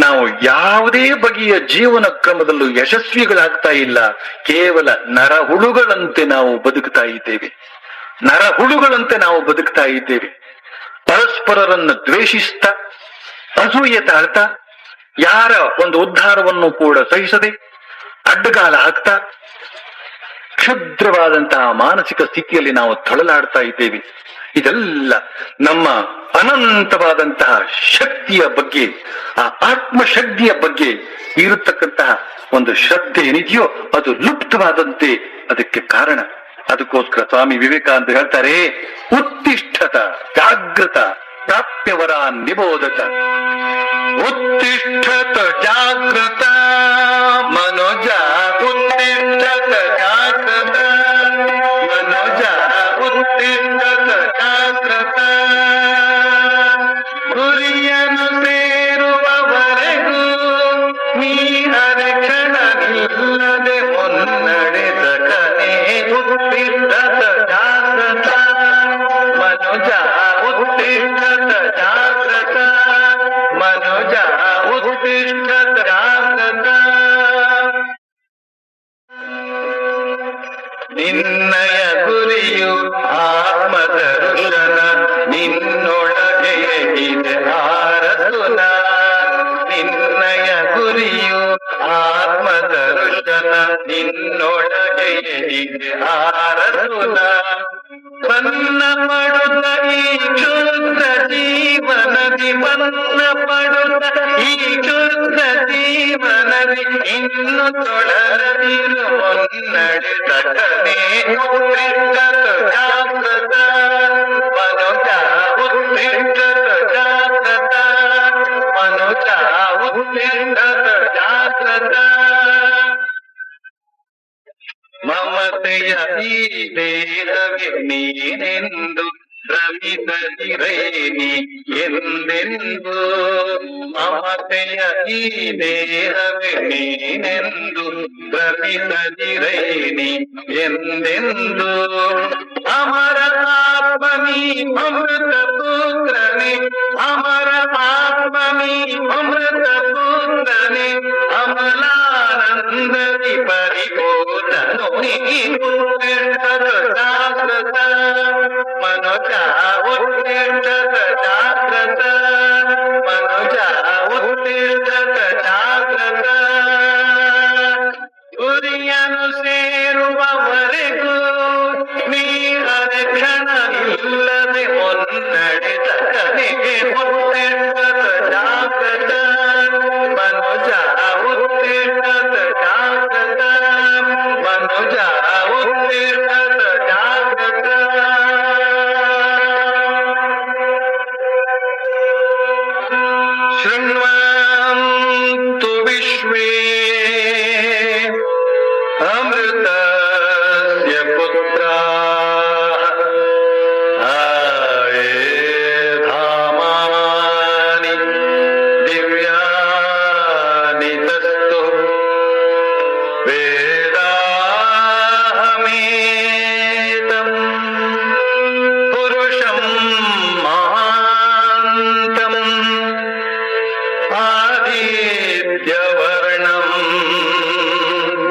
ನಾವು ಯಾವುದೇ ಬಗೆಯ ಜೀವನ ಕ್ರಮದಲ್ಲೂ ಯಶಸ್ವಿಗಳಾಗ್ತಾ ಇಲ್ಲ. ಕೇವಲ ನರಹುಳುಗಳಂತೆ ನಾವು ಬದುಕ್ತಾ ಇದ್ದೇವೆ, ನರಹುಳುಗಳಂತೆ ನಾವು ಬದುಕ್ತಾ ಇದ್ದೇವೆ. ಪರಸ್ಪರರನ್ನು ದ್ವೇಷಿಸ್ತಾ, ಅಸೂಯೆ ತಾಳ್ತಾ, ಯಾರ ಒಂದು ಉದ್ಧಾರವನ್ನು ಕೂಡ ಸಹಿಸದೆ ಅಡ್ಡಗಾಲ ಹಾಕ್ತಾ, ಕ್ಷುದ್ರವಾದಂತಹ ಮಾನಸಿಕ ಸ್ಥಿತಿಯಲ್ಲಿ ನಾವು ತೊಳಲಾಡ್ತಾ ಇದ್ದೇವೆ. ಇದೆಲ್ಲ ನಮ್ಮ ಅನಂತವಾದಂತಹ ಶಕ್ತಿಯ ಬಗ್ಗೆ, ಆ ಆತ್ಮಶಕ್ತಿಯ ಬಗ್ಗೆ ಇರತಕ್ಕಂತಹ ಒಂದು ಶ್ರದ್ಧೆ ಏನಿದೆಯೋ ಅದು ಲುಪ್ತವಾದಂತೆ ಅದಕ್ಕೆ ಕಾರಣ. ಅದಕ್ಕೋಸ್ಕರ ಸ್ವಾಮಿ ವಿವೇಕಾನಂದ ಹೇಳ್ತಾರೆ, ಉತ್ತಿಷ್ಠತ ಜಾಗೃತ ಪ್ರಾಪ್ಯವರ ನಿಬೋಧತ. ಉತ್ತಿಷ್ಠತ ಜಾಗೃತ ಮನೋಜ, ಉತ್ತಿಷ್ಠತ ಜಾಗೃತ ಮನೋಜ, ಉತ್ತಿಷ್ಠತ ಜಾಗೃತ. ಗುರಿಯನ್ನು ಸೇರುವವರೆಗೂ ನೀ ಅರಕ್ಷಣ ನಿಲ್ಲದೆ ಮುನ್ನಡೆದ ಕನೆ. ಉತ್ತಿಷ್ಠತ ಜಾಗೃತ ಮನೋಜ, ಉತ್ತಿಷ್ಠತ ಜಾಗೃತ ಮನೋಜ, ಉತ್ತಿಷ್ಠತ ಜಾಗೃತ. ನಿನ್ನಯ ಗುರಿಯು ಆತ್ಮದರ್ಶನ, ನಿನ್ನೊಳಗೆ ಇದೆ ಆರತುನ. ನಿನ್ನಯ ಗುರಿಯು ಆತ್ಮದರ್ಶನ, ನಿನ್ನೊಳಗೆ ಇದೆ ಆರತುನ. ಬನ್ನ ಪಡುತ್ತ ಈ ಕ್ಷುದ್ರ ಜೀವನದಿ, ಬನ್ನ ಪಡುತ್ತ ಈ ಕ್ಷುದ್ರ ಜೀವನದಿ, ಇನ್ನು ತೊಳದಿರು ಮುನ್ನಡೆದ ಕನೆ. ಉತ್ತಿಷ್ಠತ ಜಾಗೃತ ಮನೋಜ, ಉತ್ತಿಷ್ಠತ ಜಾಗೃತ ಮನೋಜ, ಉತ್ತಿಷ್ಠತ ಜಾಗೃತ. ಮಮತೆಯ ಈ ದೇಹವೇ ನೀನೆಂದು ಭ್ರಮಿಸದಿರೇನಿ ಎಂದೆಂದು. ಮಮತೆಯ ಈ ದೇಹವೇ ನೀನೆಂದು ಭ್ರಮಿಸದಿರೇನಿ ಎಂದೆಂದು. ಅಮರ ಆತ್ಮನಿ ಅಮೃತ ಪುತ್ರನೇ, ಅಮರ ಆತ್ಮನಿ ಅಮೃತ ಪುತ್ರನೇ, ಅಮಲಾನಂದದಿ ಪರಿಪೂರ್ಣನು ನೀನು. ಜಾಗೃತ ಮನೋಜ, ಉತ್ತಿಷ್ಠತ ಜಾಗೃತ ಮನೋಜ, ಉತ್ತಿಷ್ಠತ ಜಾಗೃತ. ಗುರಿಯನ್ನು ಸೇರುವವರೆಗೂ ನೀ ಅರಕ್ಷಣ ಇಲ್ಲದೆ ಮುನ್ನಡೆದ ಕನೆಗೆ. ಉತ್ತಿಷ್ಠತ ಜಾಗೃತ ಮನೋಜ, ಉತ್ತಿಷ್ಠತ ಜಾಗೃತ ಮನೋಜ, ಉತ್ತಿಷ್ಠತ ಜಾಗೃತ. ಶೃಣ್ವಂತು ವಿಶ್ವೇ ಅಮೃತಸ್ಯ ಪುತ್ರಾಃ, ಆಯೇ ಧಾಮಾನಿ ದಿವ್ಯಾನಿ ತಸ್ತು. ವೇದಾಹಮೇತಂ ಪುರುಷಂ ಮಹಾಂತಂ, ಆದಿತ್ಯವರ್ಣಂ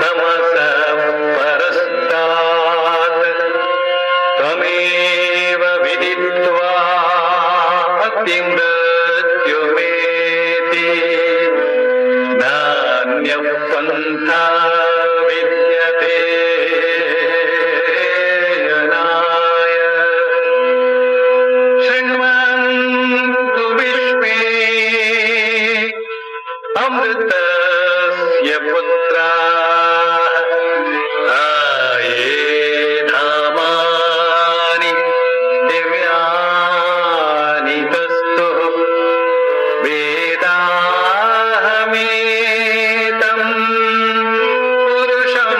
ತಮಸಃ ಪರಸ್ತಾತ್. ತ್ವಮೇವ ವಿದಿತ್ವಾ ಅತಿಮೃತ್ಯುಮೇತಿ, ನಾನ್ಯಃ ಪಂಥಾ ವಿದ್ಯತೆ ಜನಾಯ. ಶೃಣ್ವಂತು ವಿಶ್ವೇ ಅಮೃತಸ್ಯ ಪುತ್ರಾಃ, ಆಯೇ ಧಾಮಾನಿ ದಿವ್ಯಾನಿ ತಸ್ತು. ವೇದಾಹಮೇತಂ ಪುರುಷಂ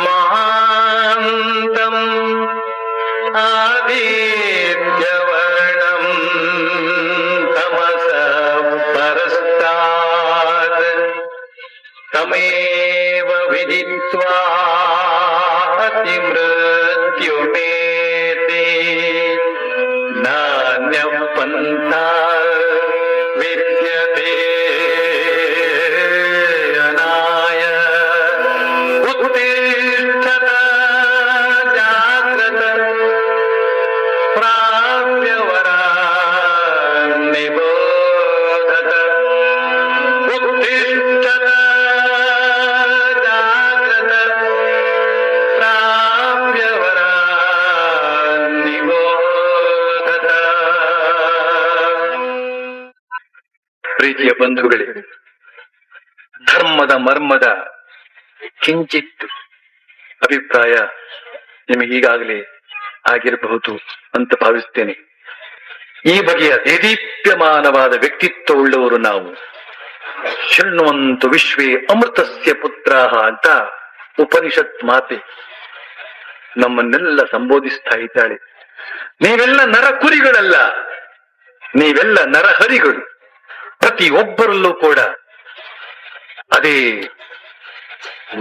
ಮಹಾಂತಂ, ಆದಿತ್ಯವರ್ಣಂ ತಮಸಃ ಪರಸ್ತಾತ್. ತಮೇವ ವಿದಿತ್ವಾ ಅತಿಮೃತ್ಯುಮೇತಿ, ನಾನ್ಯಃ ಪಂಥಾ ವಿದ್ಯತೆ ಜನಾಯ. ಉತ್ತಿಷ್ಠತ ಜಾಗೃತ ಪ್ರಾಪ್ಯವರ ನಿಬೋಧತ. ಉತ್ತಿಷ್ಠತ ಜಾಗೃತ ಪ್ರೀತಿಯ ಬಂಧುಗಳೇ, ಧರ್ಮದ ಮರ್ಮದ ಕಿಂಚಿತ್ ಅಭಿಪ್ರಾಯ ನಿಮಗೆ ಈಗಾಗಲೇ ಆಗಿರಬಹುದು ಅಂತ ಭಾವಿಸ್ತೇನೆ. ಈ ಬಗೆಯ ದೇದೀಪ್ಯಮಾನವಾದ ವ್ಯಕ್ತಿತ್ವವುಳ್ಳವರು ನಾವು. ಶೃಣ್ವಂತು ವಿಶ್ವೇ ಅಮೃತಸ್ಯ ಪುತ್ರಾಹ ಅಂತ ಉಪನಿಷತ್ ಮಾತೆ ನಮ್ಮನ್ನೆಲ್ಲ ಸಂಬೋಧಿಸ್ತಾ ಇದ್ದಾಳೆ. ನೀವೆಲ್ಲ ನರಕುರಿಗಳಲ್ಲ, ನೀವೆಲ್ಲ ನರಹರಿಗಳು. ಪ್ರತಿಯೊಬ್ಬರಲ್ಲೂ ಕೂಡ ಅದೇ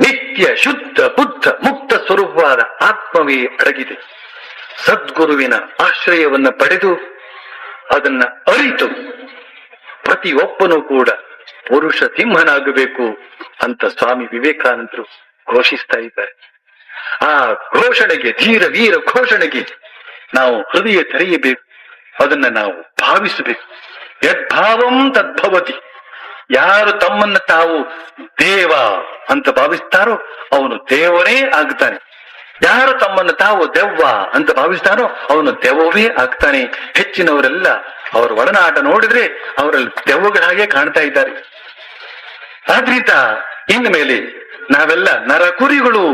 ನಿತ್ಯ ಶುದ್ಧ ಬುದ್ಧ ಮುಕ್ತ ಸ್ವರೂಪವಾದ ಆತ್ಮವೇ ಅಡಗಿದೆ. ಸದ್ಗುರುವಿನ ಆಶ್ರಯವನ್ನ ಪಡೆದು ಅದನ್ನ ಅರಿತು ಪ್ರತಿಯೊಬ್ಬನೂ ಕೂಡ ಪುರುಷ ಸಿಂಹನಾಗಬೇಕು ಅಂತ ಸ್ವಾಮಿ ವಿವೇಕಾನಂದರು ಘೋಷಿಸ್ತಾ ಇದ್ದಾರೆ. ಆ ಘೋಷಣೆಗೆ, ಧೀರ ವೀರ ಘೋಷಣೆಗೆ ನಾವು ಹೃದಯ ತೆರೆಯಬೇಕು, ಅದನ್ನ ನಾವು ಭಾವಿಸಬೇಕು. ಯದ್ಭಾವಂ ತದ್ಭವತಿ. ಯಾರು ತಮ್ಮನ್ನ ತಾವು ದೇವ ಅಂತ ಭಾವಿಸ್ತಾರೋ ಅವನು ದೇವರೇ ಆಗ್ತಾನೆ. ಯಾರು ತಮ್ಮನ್ನು ತಾವು ದೆವ್ವ ಅಂತ ಭಾವಿಸ್ತಾನೋ ಅವನು ದೆವ್ವವೇ ಆಗ್ತಾನೆ. ಹೆಚ್ಚಿನವರೆಲ್ಲ ಅವರ ಒಡನಾಟ ನೋಡಿದ್ರೆ ಅವರಲ್ಲಿ ದೆವ್ವಗಳ ಹಾಗೆ ಕಾಣ್ತಾ ಇದ್ದಾರೆ. ಆದ್ರಿಂದ ಇನ್ನು ಮೇಲೆ ನಾವೆಲ್ಲ ನರಕುರಿಗಳು,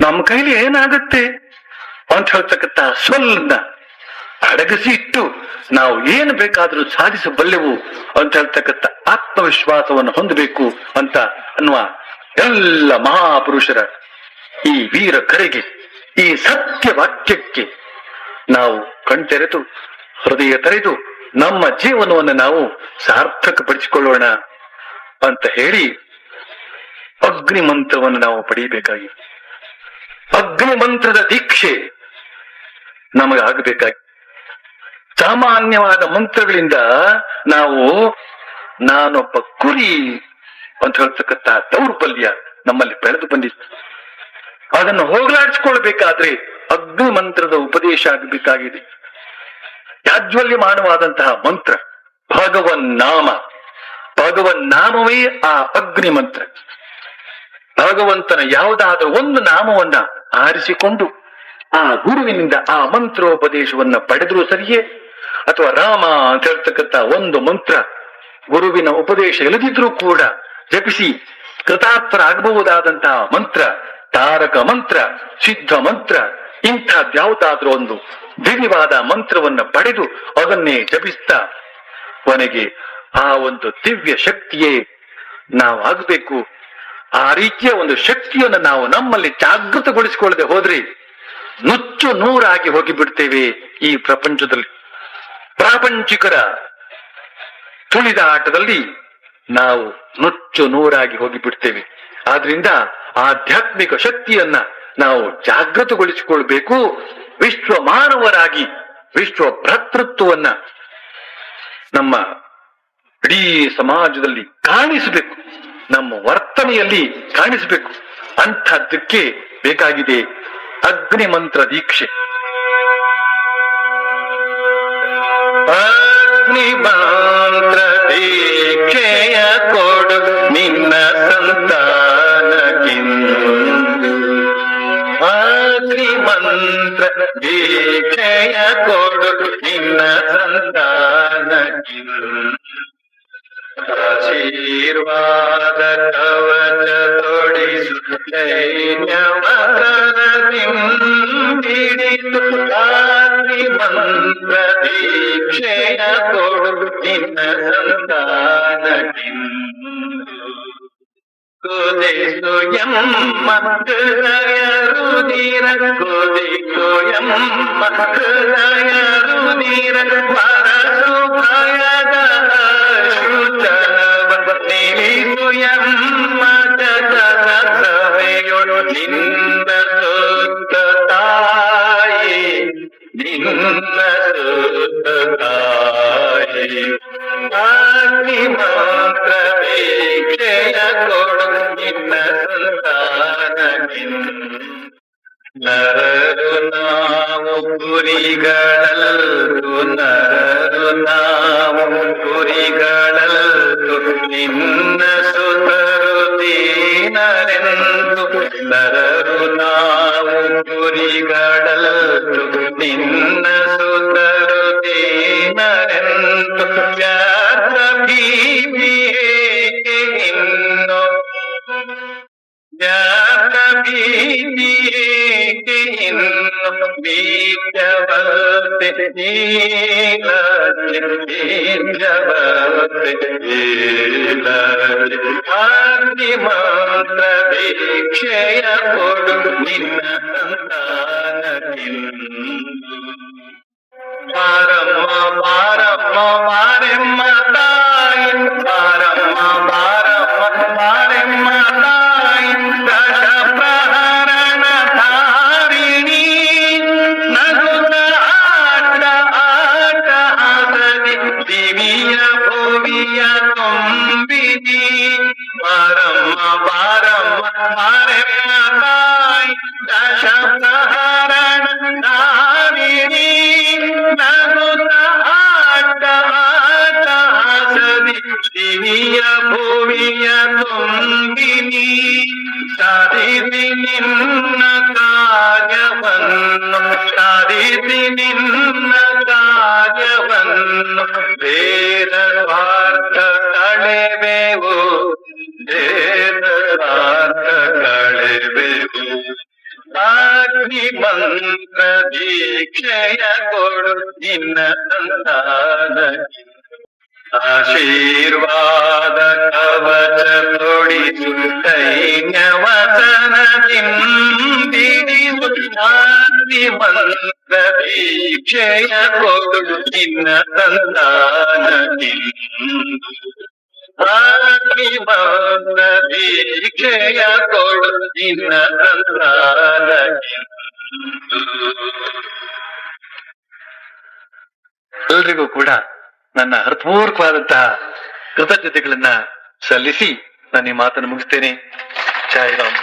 ನಮ್ಮ ಕೈಲಿ ಏನಾಗುತ್ತೆ ಅಂತ ಹೇಳ್ತಕ್ಕಂಥ ಸ್ವಲ್ನ ಅಡಗಿಸಿ ಇಟ್ಟು ನಾವು ಏನು ಬೇಕಾದ್ರೂ ಸಾಧಿಸಬಲ್ಲೆವು ಅಂತ ಹೇಳ್ತಕ್ಕಂಥ ಆತ್ಮವಿಶ್ವಾಸವನ್ನು ಹೊಂದಬೇಕು ಅಂತ ಅನ್ನುವ ಎಲ್ಲ ಮಹಾಪುರುಷರ ಈ ವೀರ ಕರೆಗೆ, ಈ ಸತ್ಯ ವಾಕ್ಯಕ್ಕೆ ನಾವು ಕಣ್ತೆರೆದು ಹೃದಯ ತೆರೆದು ನಮ್ಮ ಜೀವನವನ್ನು ನಾವು ಸಾರ್ಥಕಪಡಿಸಿಕೊಳ್ಳೋಣ ಅಂತ ಹೇಳಿ ಅಗ್ನಿ ಮಂತ್ರವನ್ನು ನಾವು ಪಡೆಯಬೇಕಾಗಿದೆ. ಅಗ್ನಿ ಮಂತ್ರದ ದೀಕ್ಷೆ ನಮಗಾಗಬೇಕಾಗಿ. ಸಾಮಾನ್ಯವಾದ ಮಂತ್ರಗಳಿಂದ ನಾವು ನಾನೊಬ್ಬ ಕುರಿ ಅಂತ ಹೇಳ್ತಕ್ಕಂಥ ದೌರ್ಬಲ್ಯ ನಮ್ಮಲ್ಲಿ ಬೆಳೆದು ಬಂದಿತ್ತು. ಅದನ್ನು ಹೋಗಲಾಡಿಸಿಕೊಳ್ಬೇಕಾದ್ರೆ ಅಗ್ನಿ ಮಂತ್ರದ ಉಪದೇಶ ಆಗಬೇಕಾಗಿದೆ. ಯಾಜ್ವಲ್ಯಮಾನವಾದಂತಹ ಮಂತ್ರ ಭಗವನ್ನಾಮ. ಭಗವನ್ನಾಮವೇ ಆ ಅಗ್ನಿ ಮಂತ್ರ. ಭಗವಂತನ ಯಾವುದಾದ್ರೂ ಒಂದು ನಾಮವನ್ನ ಆರಿಸಿಕೊಂಡು ಆ ಗುರುವಿನಿಂದ ಆ ಮಂತ್ರೋಪದೇಶವನ್ನ ಪಡೆದರೂ ಸರಿಯೇ, ಅಥವಾ ರಾಮ ಅಂತ ಹೇಳ್ತಕ್ಕಂಥ ಒಂದು ಮಂತ್ರ ಗುರುವಿನ ಉಪದೇಶ ಇಲ್ಲದಿದ್ರೂ ಕೂಡ ಜಪಿಸಿ ಕೃತಾರ್ಥರಾಗಬಹುದಾದಂತಹ ಮಂತ್ರ, ತಾರಕ ಮಂತ್ರ, ಸಿದ್ಧ ಮಂತ್ರ, ಇಂಥದ್ಯಾವುದಾದ್ರೂ ಒಂದು ದಿವ್ಯವಾದ ಮಂತ್ರವನ್ನ ಪಡೆದು ಅದನ್ನೇ ಜಪಿಸ್ತಾ ಕೊನೆಗೆ ಆ ಒಂದು ದಿವ್ಯ ಶಕ್ತಿಯೇ ನಾವು ಆಗಬೇಕು. ಆ ರೀತಿಯ ಒಂದು ಶಕ್ತಿಯನ್ನು ನಾವು ನಮ್ಮಲ್ಲಿ ಜಾಗೃತಗೊಳಿಸಿಕೊಳ್ಳದೆ ಹೋದ್ರೆ ನುಚ್ಚು ನೂರಾಗಿ ಹೋಗಿ ಬಿಡ್ತೇವೆ. ಈ ಪ್ರಪಂಚದಲ್ಲಿ ಪ್ರಾಪಂಚಿಕರ ತುಳಿದ ಆಟದಲ್ಲಿ ನಾವು ನುಚ್ಚು ನೂರಾಗಿ ಹೋಗಿ ಬಿಡ್ತೇವೆ. ಆದ್ರಿಂದ ಆಧ್ಯಾತ್ಮಿಕ ಶಕ್ತಿಯನ್ನ ನಾವು ಜಾಗೃತಗೊಳಿಸಿಕೊಳ್ಬೇಕು. ವಿಶ್ವ ಮಾನವರಾಗಿ ವಿಶ್ವ ಭ್ರಾತೃತ್ವವನ್ನ ನಮ್ಮ ಇಡೀ ಸಮಾಜದಲ್ಲಿ ಕಾಣಿಸಬೇಕು, ನಮ್ಮ ವರ್ತನೆಯಲ್ಲಿ ಕಾಣಿಸಬೇಕು. ಅಂಥದ್ದಕ್ಕೆ ಬೇಕಾಗಿದೆ ಅಗ್ನಿ ಮಂತ್ರ ದೀಕ್ಷೆ. ಅಗ್ನಿ ಮಂತ್ರ ದೀಕ್ಷೆಯ ಕೊಡು ನಿನ್ನ ಸಂತಾನಕ್ಕಿಂದು. ಅಗ್ನಿ ಮಂತ್ರ ದೀಕ್ಷೆಯ ಕೊಡು ನಿನ್ನ ಸಂತಾನಕ್ಕಿಂದು. ಆಶೀರ್ವಾದ ಕವಚ ತೊಡಿಸು ದೈನ್ಯವರದಿಂದಿಡಿತು. ಅಗ್ನಿ ಮಂತ್ರ ದೀಕ್ಷೆಯ ಕೊಡು ನಿನ್ನ ಸಂತಾನಕ್ಕಿಂದು. ಕುದಿಸು ಎಮ್ಮ ಹೃದಯ ರುದಿರ, ಕುದಿಸು ಎಮ್ಮ ಹೃದಯ ರುದಿರ, ಪರಸು ಭಯದ ನಿಲ್ಲಿಸು ಎಮ್ಮ ಜಗದೊಳು ನಿನ್ನ ಸುತ್ತ ತಾಯಿ, ನಿನ್ನ ಸುತ್ತ ತಾಯಿ. ಅಗ್ನಿ ಮಂತ್ರ ದೀಕ್ಷೆಯ ಕೊಡು ನಿನ್ನ ಸಂತಾನಕ್ಕಿಂದು. ನರರು ನಾವು ಕುರಿಗಳಲ್ಲು, ನರರು ನಾವು ಕುರಿಗಳಲ್ಲು, ನಿನ್ನ ಸುತರು ದೀನರೆಂದು. ನರರು ನಾವು ಕುರಿಗಳಲ್ಲು, ನಿನ್ನ ಸುತರು ದೀನರೆಂದು. ವ್ಯರ್ಥ ಬೀಜವತೆ ನೀಲಜೆ ಬೀಜವತೆ ನೀಲಜೆ ಅಗ್ನಿ ಮಂತ್ರ ದೀಕ್ಷೆಯ ಕೊಡು ನಿನ್ನ ಸಂತಾನಕ್ಕಿಂದು ಬಾರಮ್ಮ ಬಾರಮ್ಮ ಬಾರೆಮ್ಮ ತಾಯಿ ಬಾರಮ್ಮ ಬಾರಮ್ಮ ಬಾರೆಮ್ಮ ತಾಯಿ ದಶ ಪ್ರಹರಣ ಧಾರಿಣಿ ನಗುತ್ತ ಆಟ ಆಟ ಆಸದಿ ದಿವಿಯ ಭುವಿಯ ತುಂಬಿದಿ ಬಾರಮ್ಮ ಬಾರಮ್ಮ ಬಾರೆಮ್ಮ ತಾಯಿ ದಶ ಪ್ರಹರಣ ಧಾರಿಣಿ ನಗುತ್ತ ಆಟ ಆಟ ಆಸದಿ ದಿವಿಯ ಭುವಿಯ ತುಂಬಿನಿ ಸಾರಿಸಿ ನಿನ್ನ ಕಾರ್ಯವನ್ನು ಸಾರಿಸಿ ನಿನ್ನ ಕಾರ್ಯವನ್ನು ವೇದ ಸ್ವಾರ್ಥ ಕಳೆವೆವು ವೇದ ಸ್ವಾರ್ಥ ಕಳೆವೆವು ಅಗ್ನಿ ಮಂತ್ರ ದೀಕ್ಷೆಯ ಕೊಡು ನಿನ್ನ ಸಂತಾನ ಆಶೀರ್ವಾದ ಕವಚ ತೊಡಿಸು ದೈನ್ಯ ವಚನದಿಂದಿಡಿಸು ಅಗ್ನಿ ಮಂತ್ರ ದೀಕ್ಷೆಯ ಕೊಡು ನಿನ್ನ ಸಂತಾನಕ್ಕಿಂದು ಅಗ್ನಿ ಮಂತ್ರ ದೀಕ್ಷೆಯ ಕೊಡು ನಿನ್ನ ಸಂತಾನಕ್ಕಿಂದು. ಎಲ್ರಿಗೂ ಕೂಡ ನನ್ನ ಹೃತ್ಪೂರ್ವಕವಾದಂತಹ ಕೃತಜ್ಞತೆಗಳನ್ನ ಸಲ್ಲಿಸಿ ನಾನು ಈ ಮಾತನ್ನು ಮುಗಿಸ್ತೇನೆ. ಜೈ ರಾಮ್.